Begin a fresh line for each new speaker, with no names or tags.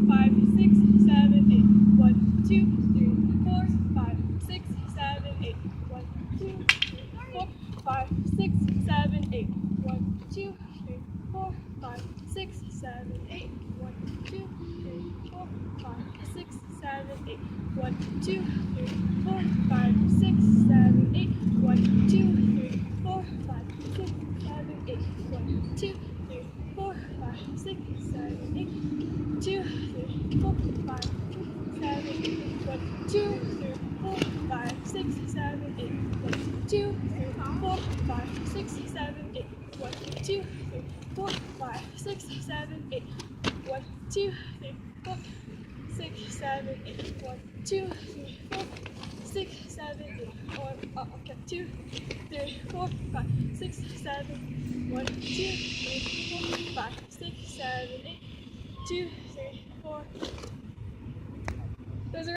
5, 6, 7, 8. 1, 2, 3, 4, 5, 6, 7, 8. 1, 2, 3, 4, 5, 6, 7, 8. 1, 2, 3, 4, 5, 6, 7, 8. 1, 2, 3, 4, 5, 6, 7, 8. 1, 2, 3, 4, 5, 6, 7, 8. 1, 2, 3, 4, 5, 6, 7, 8. 1, 2, 3, 4, 5, 6, 7, 8. 2, 3, 4, 5, 6, 7, 8. 1, 2, 3, 4, 5, 6, 7, 8. 1, 2, 3, 4, 5, 6, 7, 8. 1, 2, 3, 4, 5, 6, 7, 8. 1, 2, 3, 4, 6, 7, 8. 1, 2, 3, 4, 6, 7, 8. Okay. 2, 3, 4, 5, 6, 7. 1, 2, 3, 4, 5, 6, 7, 8. 2, 3, 4,